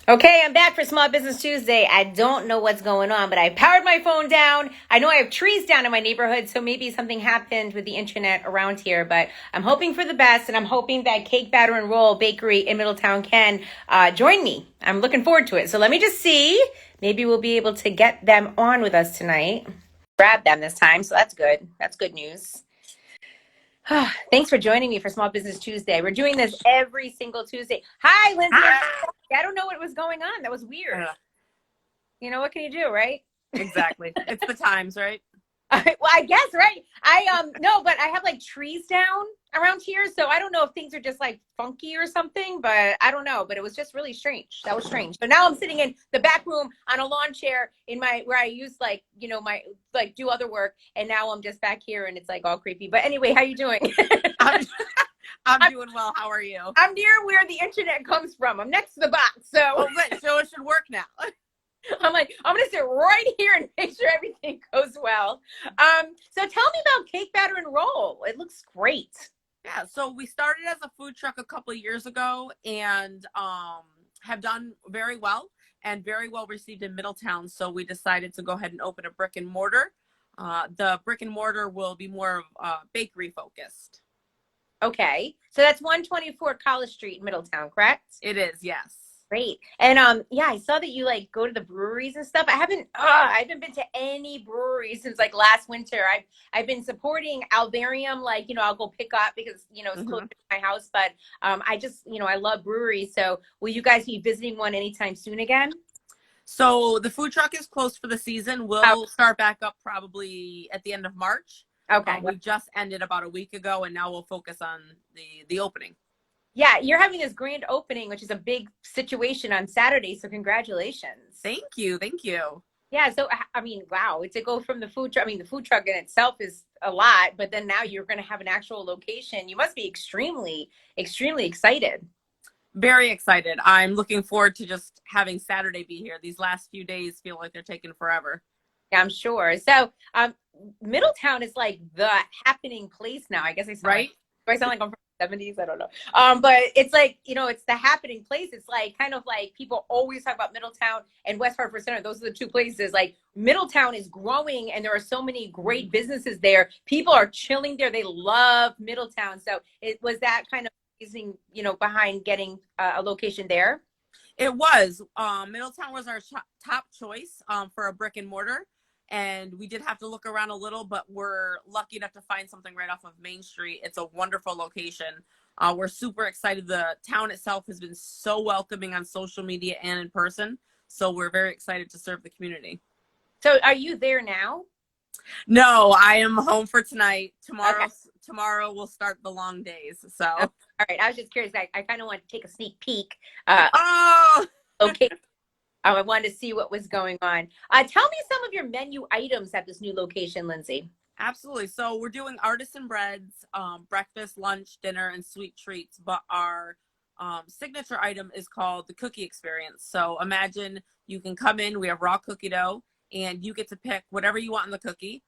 Okay, I'm back for Small Business Tuesday. I don't know what's going on, but I powered my phone down. I know I have trees down in my neighborhood, so maybe something happened with the internet around here, but I'm hoping for the best, and I'm hoping that Cake Batter and Roll Bakery in Middletown can join me. I'm looking forward to it. So let me just see. Maybe we'll be able to get them on with us tonight. Grab them this time, so that's good. That's good news. Thanks for joining me for Small Business Tuesday. We're doing this every single Tuesday. Hi, Lindsay. I don't know what was going on. That was weird. You know, what can you do, right? Exactly. It's the times, right? Well, I guess, right. No, but I have like trees down around here, so I don't know if things are just like funky or something, but I don't know. But it was just really strange. That was strange. So now I'm sitting in the back room on a lawn chair in my where I used my do other work, and now I'm just back here and it's like all creepy. But anyway, how you doing? I'm doing well. How are you? I'm near where the internet comes from. I'm next to the box, so good. So it should work now. I'm like, I'm gonna sit right here and make sure everything goes well. So tell me about Cake Batter and Roll. It looks great. Yeah, so we started as a food truck a couple of years ago and have done very well and very well received in Middletown. So we decided to go ahead and open a brick and mortar. The brick and mortar will be more bakery focused. Okay, so that's 124 College Street in Middletown, correct? It is, yes. Great. And yeah, I saw that you like go to the breweries and stuff. I haven't been to any breweries since like last winter. I've been supporting Alvarium, I'll go pick up because it's close to my house, but I just I love breweries. So will you guys be visiting one anytime soon again? So the food truck is closed for the season. We'll start back up probably at the end of March. Okay. We just ended about a week ago, and now we'll focus on the opening. Yeah, you're having this grand opening, which is a big situation on Saturday. So congratulations. Thank you. Thank you. Yeah. So, I mean, wow, to go from the food truck, I mean, the food truck in itself is a lot, but then now you're going to have an actual location. You must be extremely, extremely excited. Very excited. I'm looking forward to just having Saturday be here. These last few days feel like they're taking forever. Yeah, I'm sure. So, Middletown is like the happening place now. I guess I sound right. Do I sound like I'm from the 70s? I don't know. But it's like, it's the happening place. It's like kind of like people always talk about Middletown and West Hartford Center. Those are the two places. Like Middletown is growing and there are so many great businesses there. People are chilling there. They love Middletown. So it was that kind of reasoning, behind getting a location there. It was. Middletown was our top choice for a brick and mortar. And we did have to look around a little, but we're lucky enough to find something right off of Main Street. It's a wonderful location. We're super excited. The town itself has been so welcoming on social media and in person. So we're very excited to serve the community. So are you there now? No, I am home for tonight. Tomorrow we'll start the long days. So, all right. I was just curious. I kind of want to take a sneak peek. Okay. I wanted to see what was going on. Tell me some of your menu items at this new location, Lindsay. Absolutely. So we're doing artisan breads, breakfast, lunch, dinner, and sweet treats. But our signature item is called the cookie experience. So imagine you can come in, we have raw cookie dough, and you get to pick whatever you want in the cookie.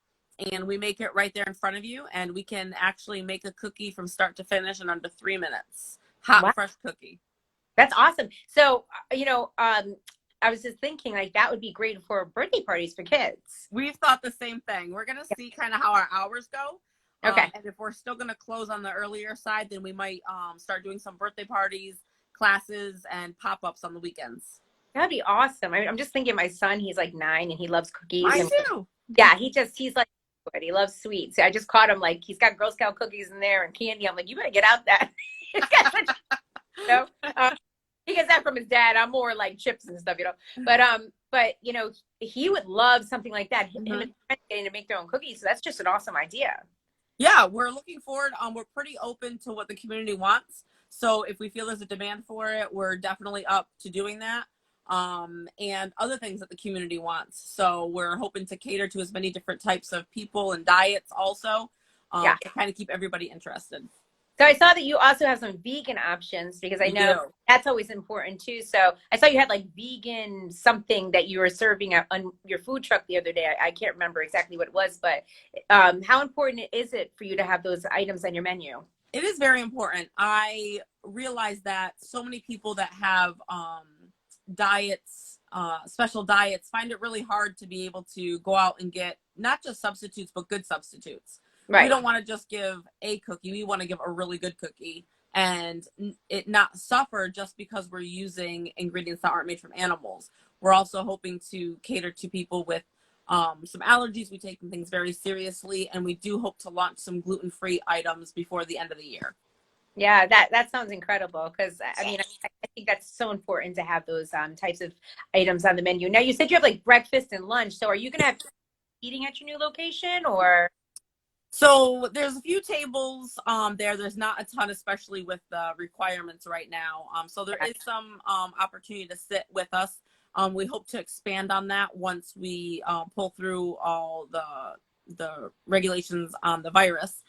And we make it right there in front of you. And we can actually make a cookie from start to finish in under 3 minutes. Hot, fresh cookie. That's awesome. So, I was just thinking like that would be great for birthday parties for kids. We've thought the same thing. We're going to see kind of how our hours go. Okay. And if we're still going to close on the earlier side, then we might start doing some birthday parties, classes, and pop-ups on the weekends. That'd be awesome. I mean, I'm just thinking my son, he's like 9 and he loves cookies. I do. Yeah, he's like, he loves sweets. I just caught him like he's got Girl Scout cookies in there and candy. I'm like, you better get out that. He gets that from his dad. I'm more like chips and stuff, But he would love something like that. Him and his friends getting to make their own cookies. So that's just an awesome idea. Yeah, we're looking forward. We're pretty open to what the community wants. So if we feel there's a demand for it, we're definitely up to doing that. And other things that the community wants. So we're hoping to cater to as many different types of people and diets also to kind of keep everybody interested. So I saw that you also have some vegan options because I know that's always important too. So I saw you had like vegan something that you were serving on your food truck the other day. I can't remember exactly what it was, but how important is it for you to have those items on your menu? It is very important. I realize that so many people that have diets, special diets, find it really hard to be able to go out and get not just substitutes, but good substitutes. Right. We don't want to just give a cookie. We want to give a really good cookie and it not suffer just because we're using ingredients that aren't made from animals. We're also hoping to cater to people with some allergies. We take things very seriously, and we do hope to launch some gluten-free items before the end of the year. Yeah, that sounds incredible because I mean, I think that's so important to have those types of items on the menu. Now, you said you have like breakfast and lunch. So are you going to have eating at your new location or? So there's a few tables there. There's not a ton, especially with the requirements right now. So there is some opportunity to sit with us. We hope to expand on that once we pull through all the regulations on the virus.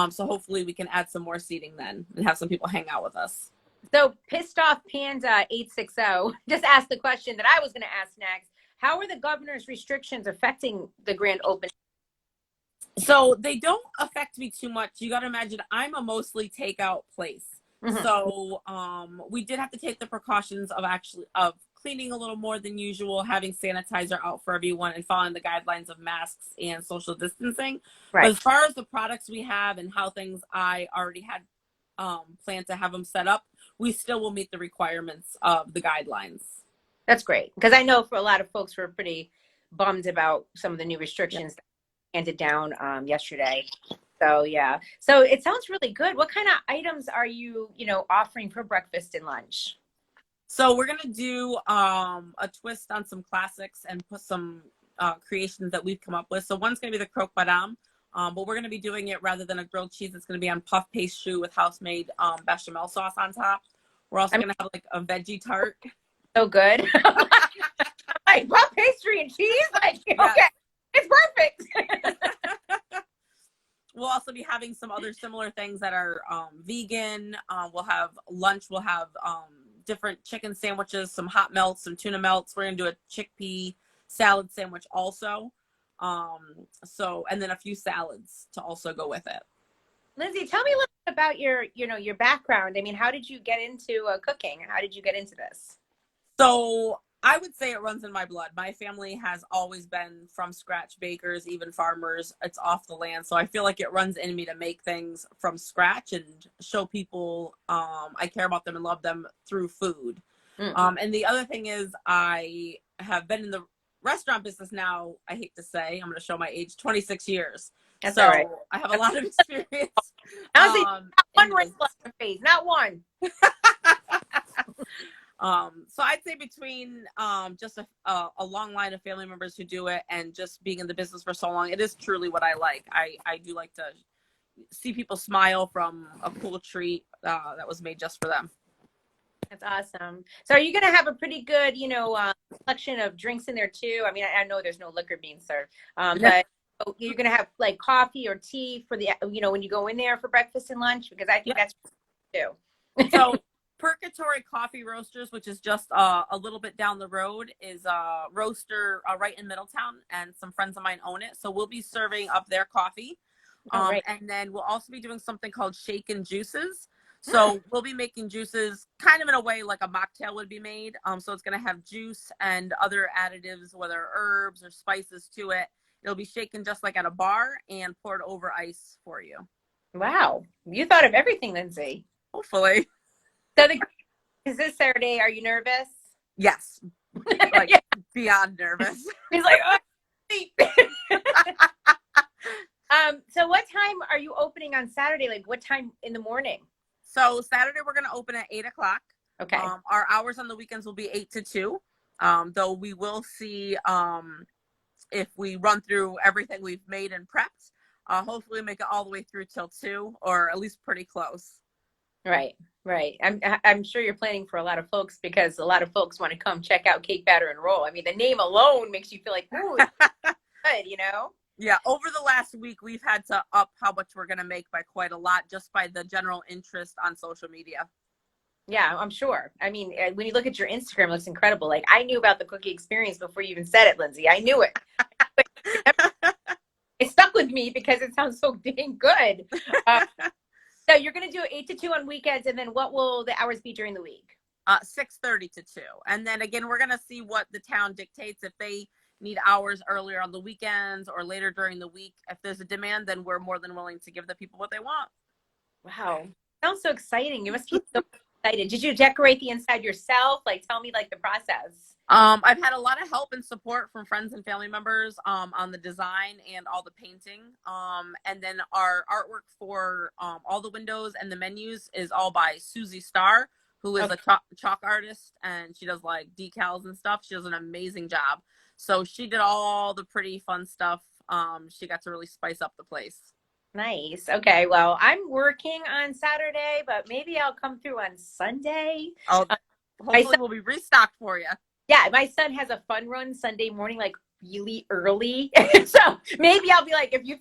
So hopefully we can add some more seating then and have some people hang out with us. So Pissed Off Panda 860 just asked the question that I was going to ask next. How are the governor's restrictions affecting the grand opening? So they don't affect me too much. You got to imagine I'm a mostly takeout place. Mm-hmm. So we did have to take the precautions of cleaning a little more than usual, having sanitizer out for everyone and following the guidelines of masks and social distancing. Right. But as far as the products we have and how things I already had planned to have them set up, we still will meet the requirements of the guidelines. That's great. Because I know for a lot of folks who are pretty bummed about some of the new restrictions that handed down yesterday. So yeah. So it sounds really good. What kind of items are you, offering for breakfast and lunch? So we're going to do a twist on some classics and put some creations that we've come up with. So one's going to be the croque madame, but we're going to be doing it rather than a grilled cheese. It's going to be on puff pastry with house-made bechamel sauce on top. We're also going to have like a veggie tart. So good. Like puff pastry and cheese? Like, yes. Okay, it's perfect. We'll also be having some other similar things that are vegan. We'll have lunch. We'll have different chicken sandwiches, some hot melts, some tuna melts. We're going to do a chickpea salad sandwich also. And then a few salads to also go with it. Lindsay, tell me a little bit about your background. I mean, how did you get into cooking? How did you get into this? So I would say it runs in my blood. My family has always been from scratch bakers, even farmers. It's off the land. So I feel like it runs in me to make things from scratch and show people I care about them and love them through food. Mm. And the other thing is I have been in the restaurant business now, I hate to say, I'm going to show my age, 26 years. That's so all right. I have a lot of experience. Honestly, not one ring left in the face, not one. So I'd say between just a long line of family members who do it and just being in the business for so long, it is truly what I like. I do like to see people smile from a cool treat that was made just for them. That's awesome. So are you going to have a pretty good, selection of drinks in there too? I mean, I know there's no liquor being served, but you're going to have like coffee or tea for the, when you go in there for breakfast and lunch, because I think that's too. So Purgatory Coffee Roasters, which is just a little bit down the road, is a roaster right in Middletown, and some friends of mine own it. So we'll be serving up their coffee. Right. And then we'll also be doing something called shaken juices. So we'll be making juices kind of in a way like a mocktail would be made. So it's going to have juice and other additives, whether herbs or spices to it. It'll be shaken just like at a bar and poured over ice for you. Wow. You thought of everything, Lindsay. Hopefully. So is this Saturday? Are you nervous? Yes. Like beyond nervous. He's like, so what time are you opening on Saturday? Like what time in the morning? So Saturday we're going to open at 8:00. Okay. Our hours on the weekends will be 8 to 2. Though we will see if we run through everything we've made and prepped. Hopefully make it all the way through till 2, or at least pretty close. Right. I'm sure you're planning for a lot of folks, because a lot of folks want to come check out Cake Batter and Roll. I mean, the name alone makes you feel like, ooh, good, Yeah, over the last week, we've had to up how much we're going to make by quite a lot, just by the general interest on social media. Yeah, I'm sure. I mean, when you look at your Instagram, it looks incredible. Like, I knew about the cookie experience before you even said it, Lindsay. I knew it. It stuck with me because it sounds so dang good. So you're going to do 8 to 2 on weekends, and then what will the hours be during the week? 6:30 to 2. And then again, we're going to see what the town dictates. If they need hours earlier on the weekends or later during the week, if there's a demand, then we're more than willing to give the people what they want. Wow. Sounds so exciting. You must be so excited. Did you decorate the inside yourself? Like, tell me like the process. I've had a lot of help and support from friends and family members on the design and all the painting. And then our artwork for all the windows and the menus is all by Susie Starr, who is a chalk artist, and she does like decals and stuff. She does an amazing job. So she did all the pretty fun stuff. She got to really spice up the place. Nice. Okay. Well, I'm working on Saturday, but maybe I'll come through on Sunday. Oh, hopefully we'll be restocked for you. Yeah, my son has a fun run Sunday morning, like really early. So maybe I'll be like, if you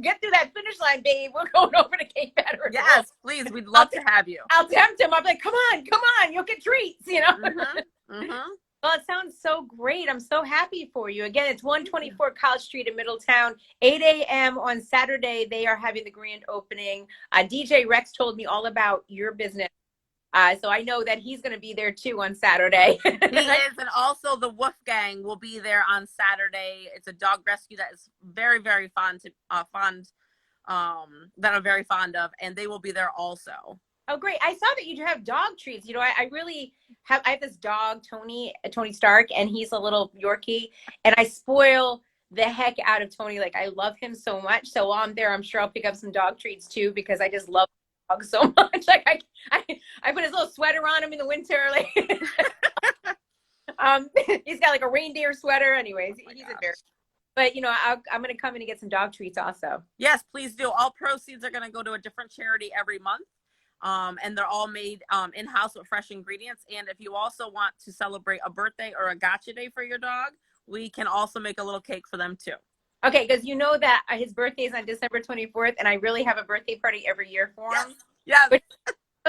get through that finish line, babe, we're going over to Cape Veteran. Yes, please. We'd love to have you. I'll tempt him. I'll be like, come on, you'll get treats, you know? Mm-hmm. Mm-hmm. Well, it sounds so great. I'm so happy for you. Again, it's 124 College Street in Middletown, 8 a.m. on Saturday. They are having the grand opening. DJ Rex told me all about your business. So I know that he's going to be there too on Saturday. He is, and also the Wolfgang will be there on Saturday. It's a dog rescue that is very, very that I'm very fond of, and they will be there also. Oh, great! I saw that you have dog treats. You know, I have this dog, Tony Stark, and he's a little Yorkie, and I spoil the heck out of Tony. Like, I love him so much. So while I'm there, I'm sure I'll pick up some dog treats too, because I just love dog so much. Like I put his little sweater on him in the winter. Like he's got like a reindeer sweater. Anyways, he's a bear. But you know, I'm going to come in and get some dog treats also. Yes, please do. All proceeds are going to go to a different charity every month. And they're all made in-house with fresh ingredients. And if you also want to celebrate a birthday or a gotcha day for your dog, we can also make a little cake for them too. Okay, because you know that his birthday is on December 24th, and I really have a birthday party every year for him. Yeah. It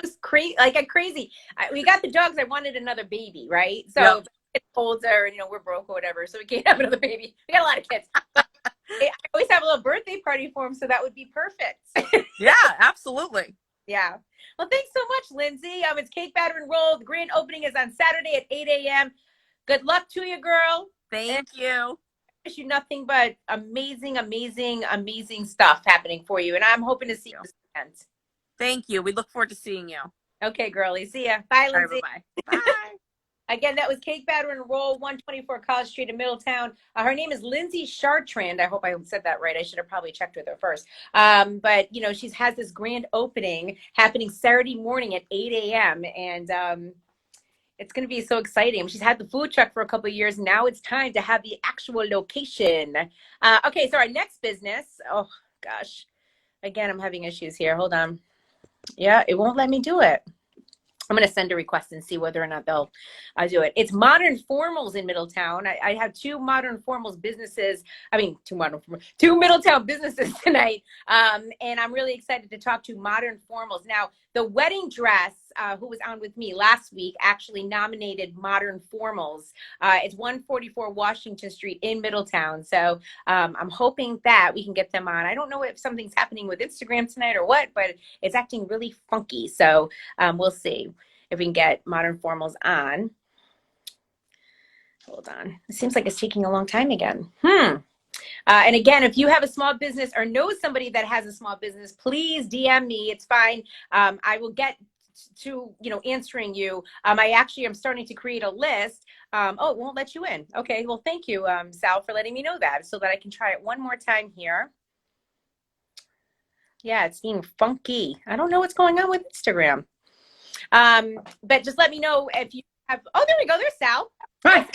was crazy, crazy. We got the dogs. I wanted another baby, right? So it's older, and you know we're broke or whatever, so we can't have another baby. We got a lot of kids. But I always have a little birthday party for him, so that would be perfect. Yeah, absolutely. Yeah. Well, thanks so much, Lindsay. It's Cape Veteran Roll. The grand opening is on Saturday at 8 a.m. Good luck to you, girl. Thank you. Wish you nothing but amazing stuff happening for you. And I'm hoping to see you this weekend. Thank you. We look forward to seeing you. Okay, girlie. See ya. Bye, Lindsay. Right, bye-bye. Bye. Again, that was Cape Veteran Roll, 124 College Street in Middletown. Her name is Lindsay Chartrand. I hope I said that right. I should have probably checked with her first. But, you know, she has this grand opening happening Saturday morning at 8 a.m. And it's going to be so exciting. She's had the food truck for a couple of years. Now it's time to have the actual location. Okay, so our next business. Oh, gosh. Again, I'm having issues here. Hold on. Yeah, it won't let me do it. I'm going to send a request and see whether or not they'll do it. It's Modern Formals in Middletown. I have two Modern Formals businesses. Two Middletown businesses tonight. And I'm really excited to talk to Modern Formals. Now, the wedding dress, who was on with me last week, actually nominated Modern Formals. It's 144 Washington Street in Middletown. So I'm hoping that we can get them on. I don't know if something's happening with Instagram tonight or what, but it's acting really funky. So we'll see if we can get Modern Formals on. Hold on. It seems like it's taking a long time again. And again, if you have a small business or know somebody that has a small business, please DM me. It's fine. I will get to, you know, answering you. I actually am starting to create a list. Oh, it won't let you in. Okay. Well, thank you, Sal, for letting me know that so that I can try it one more time here. Yeah, it's being funky. I don't know what's going on with Instagram. But just let me know if you have, oh, there we go. There's Sal. Hi.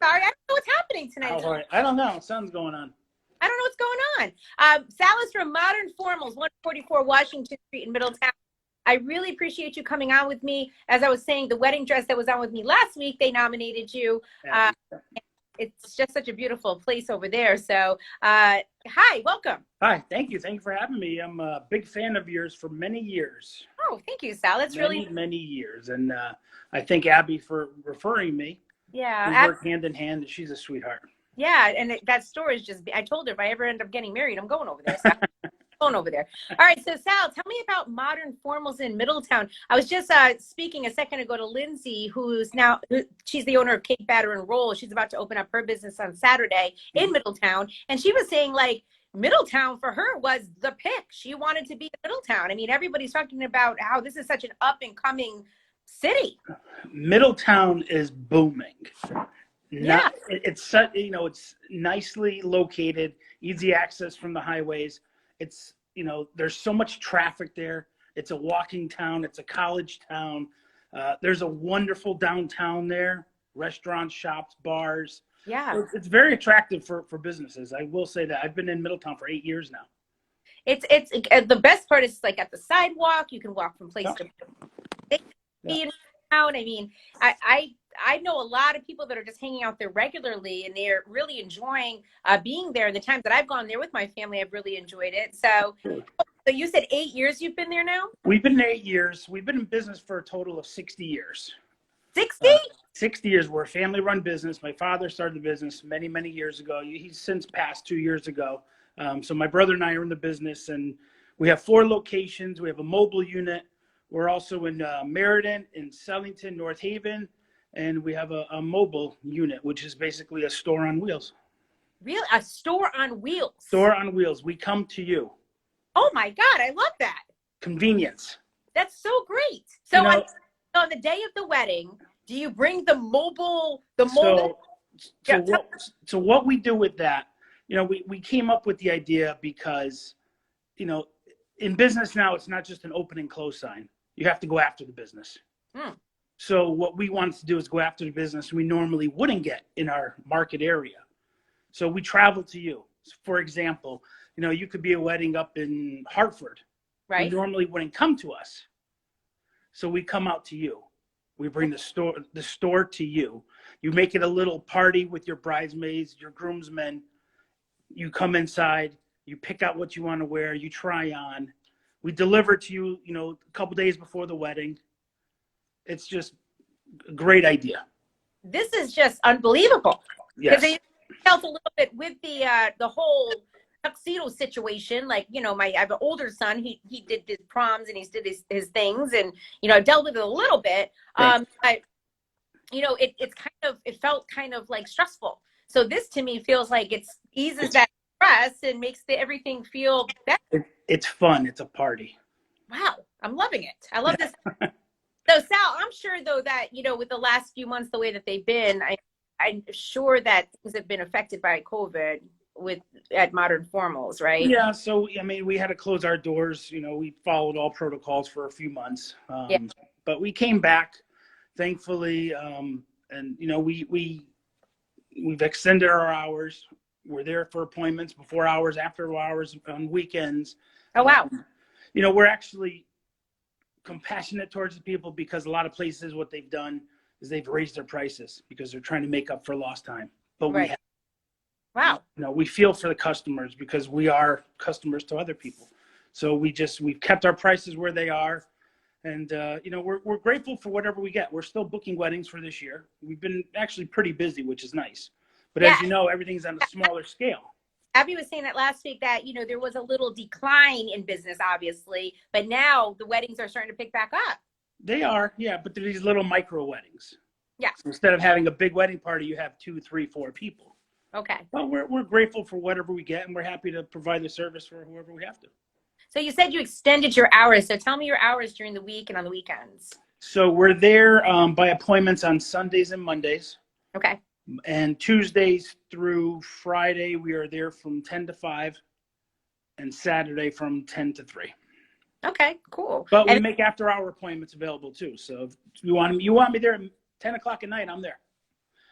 Sorry, I don't know what's happening tonight. Oh, I don't know. Something's going on. I don't know what's going on. Sal is from Modern Formals, 144 Washington Street in Middletown. I really appreciate you coming on with me. As I was saying, the wedding dress that was on with me last week, they nominated you. It's just such a beautiful place over there. So, hi, welcome. Hi, thank you. Thank you for having me. I'm a big fan of yours for many years. Oh, thank you, Sal. That's many years. And I thank Abby for referring me. Yeah. We work hand in hand. She's a sweetheart. Yeah, and that store is just, I told her if I ever end up getting married, I'm going over there. So phone over there. All right, so Sal, tell me about Modern Formals in Middletown. I was just speaking a second ago to Lindsay, she's the owner of Cake Batter and Roll. She's about to open up her business on Saturday in Middletown, and she was saying like Middletown for her was the pick. She wanted to be in Middletown. I mean, everybody's talking about how this is such an up and coming city. Middletown is booming. Yeah. It's it's nicely located, easy access from the highways. It's, there's so much traffic there. It's a walking town. It's a college town. There's a wonderful downtown there, restaurants, shops, bars. Yeah. So it's very attractive for businesses. I will say that. I've been in Middletown for 8 years now. It's the best part is like at the sidewalk, you can walk from place to place. In town. I mean, I know a lot of people that are just hanging out there regularly, and they're really enjoying being there. The times that I've gone there with my family, I've really enjoyed it. So you said 8 years you've been there now? We've been 8 years. We've been in business for a total of 60 years. 60? 60 years. We're a family-run business. My father started the business many, many years ago. He's since passed 2 years ago. So my brother and I are in the business, and we have 4 locations. We have a mobile unit. We're also in Meriden, in Sellington, North Haven, and we have a mobile unit, which is basically a store on wheels. Really? A store on wheels? Store on wheels. We come to you. Oh my God, I love that. Convenience. That's so great. So on the day of the wedding, do you bring the mobile? So what we do with that, we came up with the idea because, in business now, it's not just an open and close sign. You have to go after the business. So what we wanted to do is go after the business we normally wouldn't get in our market area. So we travel to you. For example, you could be a wedding up in Hartford. Right. You normally wouldn't come to us. So we come out to you. We bring the store to you. You make it a little party with your bridesmaids, your groomsmen. You come inside, you pick out what you want to wear, you try on. We deliver to you, a couple days before the wedding. It's just a great idea. This is just unbelievable. Yes. Because I felt a little bit with the whole tuxedo situation. Like, I have an older son. He did his proms and he did his things, and I dealt with it a little bit. Right. But it felt kind of like stressful. So this to me feels like it eases that stress and makes everything feel better. It's fun. It's a party. Wow, I'm loving it. I love this. So Sal, I'm sure though that, with the last few months, the way that they've been, I'm sure that things have been affected by COVID at Modern Formals, right? Yeah. So, we had to close our doors. We followed all protocols for a few months. But we came back, thankfully. And, we've extended our hours. We're there for appointments, before hours, after hours, on weekends. Oh, wow. We're actually compassionate towards the people, because a lot of places, what they've done is they've raised their prices because they're trying to make up for lost time. But right. we feel for the customers, because we are customers to other people. So we've kept our prices where they are. And, we're grateful for whatever we get. We're still booking weddings for this year. We've been actually pretty busy, which is nice. But as you know, everything's on a smaller scale. Abby was saying that last week that, there was a little decline in business, obviously, but now the weddings are starting to pick back up. They are, yeah, but they're these little micro weddings. Yeah. So instead of having a big wedding party, you have 2, 3, 4 people. Okay. Well, we're grateful for whatever we get, and we're happy to provide the service for whoever we have to. So you said you extended your hours. So tell me your hours during the week and on the weekends. So we're there by appointments on Sundays and Mondays. Okay. And Tuesdays through Friday, we are there from 10 to 5, and Saturday from 10 to 3. Okay, cool. But we make after-hour appointments available too. So if you want me there at 10 o'clock at night, I'm there.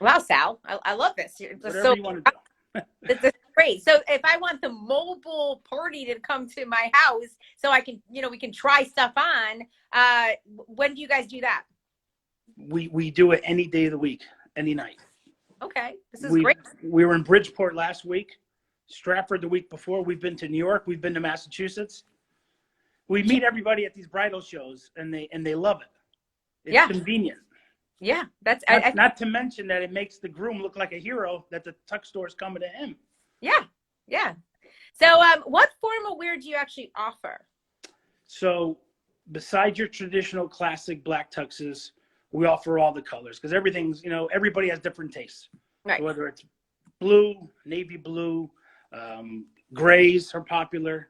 Wow, Sal, I love this. Whatever you want to do. This is great. So if I want the mobile party to come to my house so I can, we can try stuff on, when do you guys do that? We do it any day of the week, any night. Okay, this is great. We were in Bridgeport last week, Stratford the week before. We've been to New York. We've been to Massachusetts. We meet everybody at these bridal shows, and they love it. It's convenient. Yeah, that's not to mention that it makes the groom look like a hero, that the tuck store is coming to him. Yeah. So, what formal wear do you actually offer? So besides your traditional classic black tuxes, we offer all the colors because everything's, everybody has different tastes. Right. So whether it's blue, navy blue, grays are popular,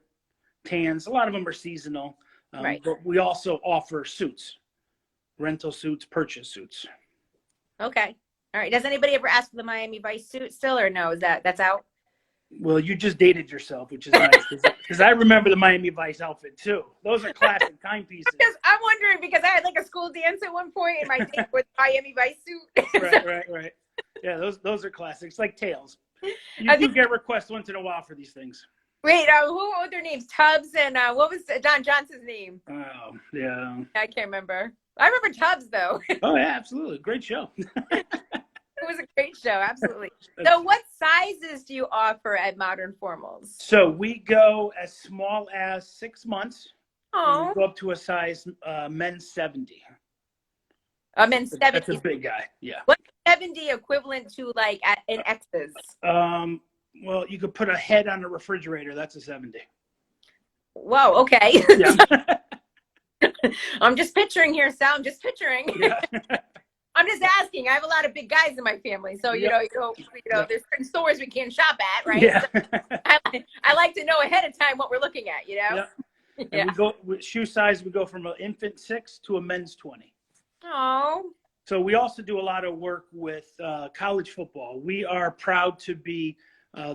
tans, a lot of them are seasonal. Right. But we also offer suits, rental suits, purchase suits. Okay. All right. Does anybody ever ask for the Miami Vice suit still, or no? That's out? Well, you just dated yourself, which is nice because I remember the Miami Vice outfit too. Those are classic timepieces. I'm wondering because I had like a school dance at one point, and my date was Miami Vice suit. Right. Yeah, those are classics, like tails. You do get requests once in a while for these things. Wait, who were their names? Tubbs and what was Don Johnson's name? Oh, yeah. I can't remember. I remember Tubbs though. Oh yeah, absolutely. Great show. It was a great show, absolutely. So what sizes do you offer at Modern Formals? So we go as small as 6 months. And Oh, we go up to a size men's 70. men's 70. That's a big guy. Yeah. What's 70 equivalent to like in X's? Well, you could put a head on a refrigerator. That's a 70. Whoa, okay. Yeah. I'm just picturing here, Sal. I'm just picturing. Yeah. I'm just asking. I have a lot of big guys in my family, so you know, there's certain stores we can't shop at, right? Yeah. So I like to know ahead of time what we're looking at, you know. Yeah. Yeah. And we go with shoe size. We go from an infant 6 to a men's 20. Oh. So we also do a lot of work with college football. We are proud to be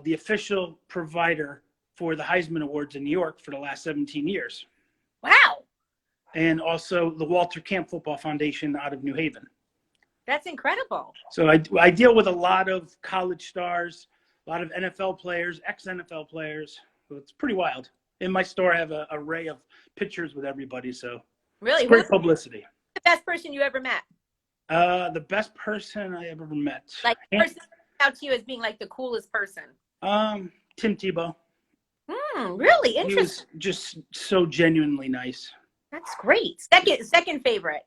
the official provider for the Heisman Awards in New York for the last 17 years. Wow. And also the Walter Camp Football Foundation out of New Haven. That's incredible. So I deal with a lot of college stars, a lot of NFL players, ex-NFL players. So it's pretty wild. In my store, I have an array of pictures with everybody. So Really? it's great Who's publicity. the best person you ever met? The best person I ever met. Like the person that stood out to you as being like the coolest person? Tim Tebow. Really He interesting. was just so genuinely nice. That's great. Second favorite.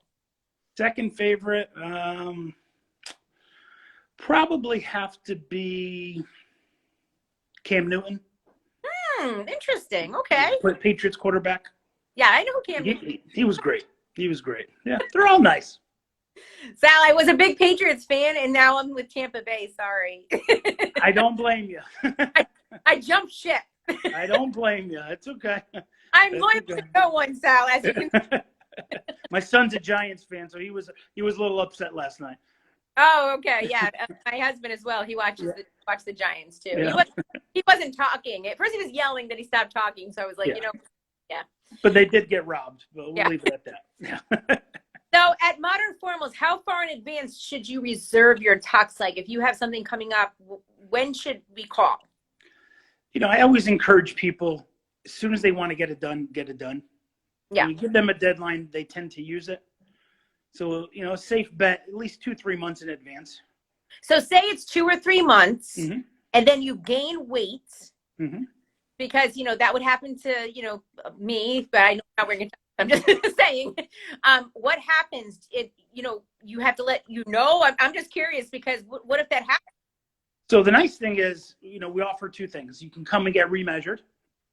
Second favorite, probably have to be Cam Newton. Interesting. Okay. Patriots quarterback. Yeah, I know who Cam. He was great. He was great. Yeah, they're all nice. Sal, I was a big Patriots fan, and now I'm with Tampa Bay. Sorry. I don't blame you. I jumped ship. I don't blame you. It's okay. I'm That's loyal okay. to no one, Sal. As you can. My son's a Giants fan, so he was a little upset last night. Oh, okay. Yeah, my husband as well. He watches watch the Giants too. Yeah. He wasn't talking. At first, he was yelling. Then he stopped talking. So I was like, Yeah. But they did get robbed. But we'll leave it at that. Yeah. So at Modern Formals, how far in advance should you reserve your tux? Like if you have something coming up, when should we call? I always encourage people, as soon as they want to get it done, get it done. Yeah. When you give them a deadline, they tend to use it. So, a safe bet, at least 2-3 months in advance. So say it's 2 or 3 months, Mm-hmm. and then you gain weight, Mm-hmm. because, that would happen to, me, but I know how we're going to, I'm just saying, what happens if, you have to let I'm just curious because what if that happens? So the nice thing is, we offer 2 things. You can come and get remeasured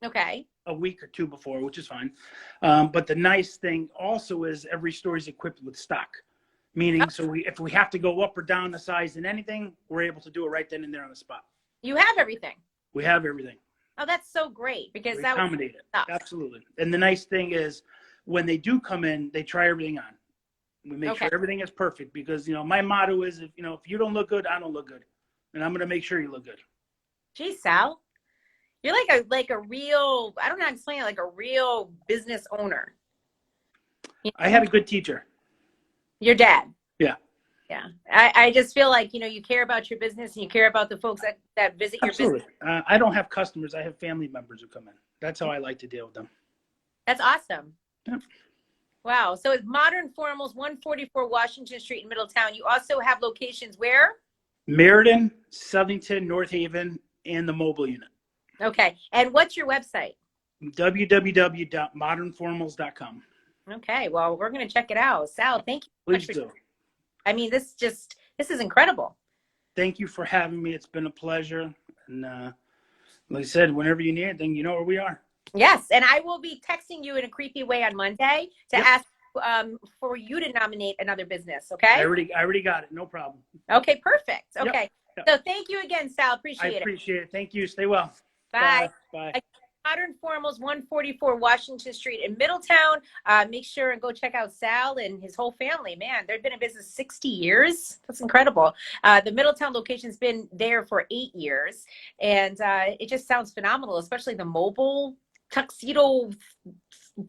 Okay. a week or 2 before, which is fine. But the nice thing also is every store is equipped with stock. Meaning, so if we have to go up or down the size in anything, we're able to do it right then and there on the spot. You have everything. We have everything. Oh, that's so great because We that would accommodate it. suck. Absolutely. And the nice thing is when they do come in, they try everything on. We make sure everything is perfect because, my motto is, if you don't look good, I don't look good. And I'm going to make sure you look good. Geez, Sal, you're like a real, I don't know how to explain it, like a real business owner. I had a good teacher. Your dad. Yeah. Yeah. I just feel like, you care about your business and you care about the folks that visit your Absolutely. business. I don't have customers. I have family members who come in. That's how I like to deal with them. That's awesome. Yep. Wow. So it's Modern Formals, 144 Washington Street in Middletown. You also have locations where? Meriden, Southington, North Haven, and the mobile unit. Okay. And what's your website? www.modernformals.com. Okay. Well, we're going to check it out. Sal, thank you so much Please for, do. I mean, this is incredible. Thank you for having me. It's been a pleasure. And, Like I said, whenever you need anything, you know where we are. Yes, and I will be texting you in a creepy way on Monday to ask for you to nominate another business. Okay. I already got it. No problem. Okay, perfect. Okay. Yep. So thank you again, Sal. Appreciate it. I appreciate it. Thank you. Stay well. Bye. Bye. Modern Formals, 144 Washington Street in Middletown. Make sure and go check out Sal and his whole family. Man, they've been in business 60 years. That's incredible. The Middletown location's been there for 8 years, and it just sounds phenomenal, especially the mobile tuxedo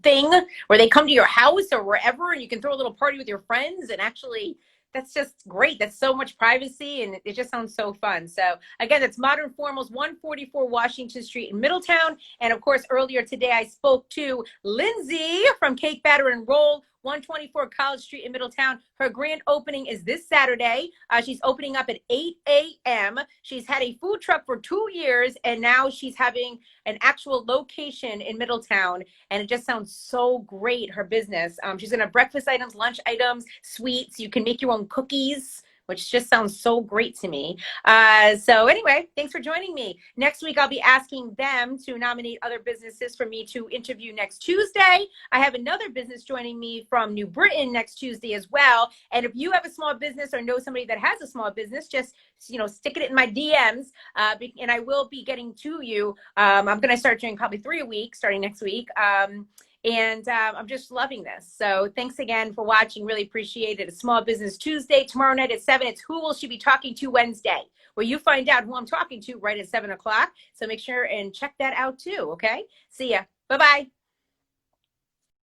thing where they come to your house or wherever and you can throw a little party with your friends, and actually that's just great. That's so much privacy, and it just sounds so fun. So again, that's Modern Formals, 144 Washington Street in Middletown. And of course, earlier today, I spoke to Lindsay from Cake Batter and Roll, 124 College Street in Middletown. Her grand opening is this Saturday. She's opening up at 8 a.m. She's had a food truck for 2 years, and now she's having an actual location in Middletown. And it just sounds so great, her business. She's going to have breakfast items, lunch items, sweets. You can make your own cookies, which just sounds so great to me. So anyway, thanks for joining me. Next week, I'll be asking them to nominate other businesses for me to interview next Tuesday. I have another business joining me from New Britain next Tuesday as well. And if you have a small business or know somebody that has a small business, just stick it in my DMs, and I will be getting to you. I'm going to start doing probably 3 a week starting next week. And I'm just loving this. So thanks again for watching. Really appreciate it. A Small Business Tuesday. Tomorrow night at 7, it's Who Will She Be Talking To Wednesday, where you find out who I'm talking to right at 7 o'clock. So make sure and check that out too, okay? See ya. Bye-bye.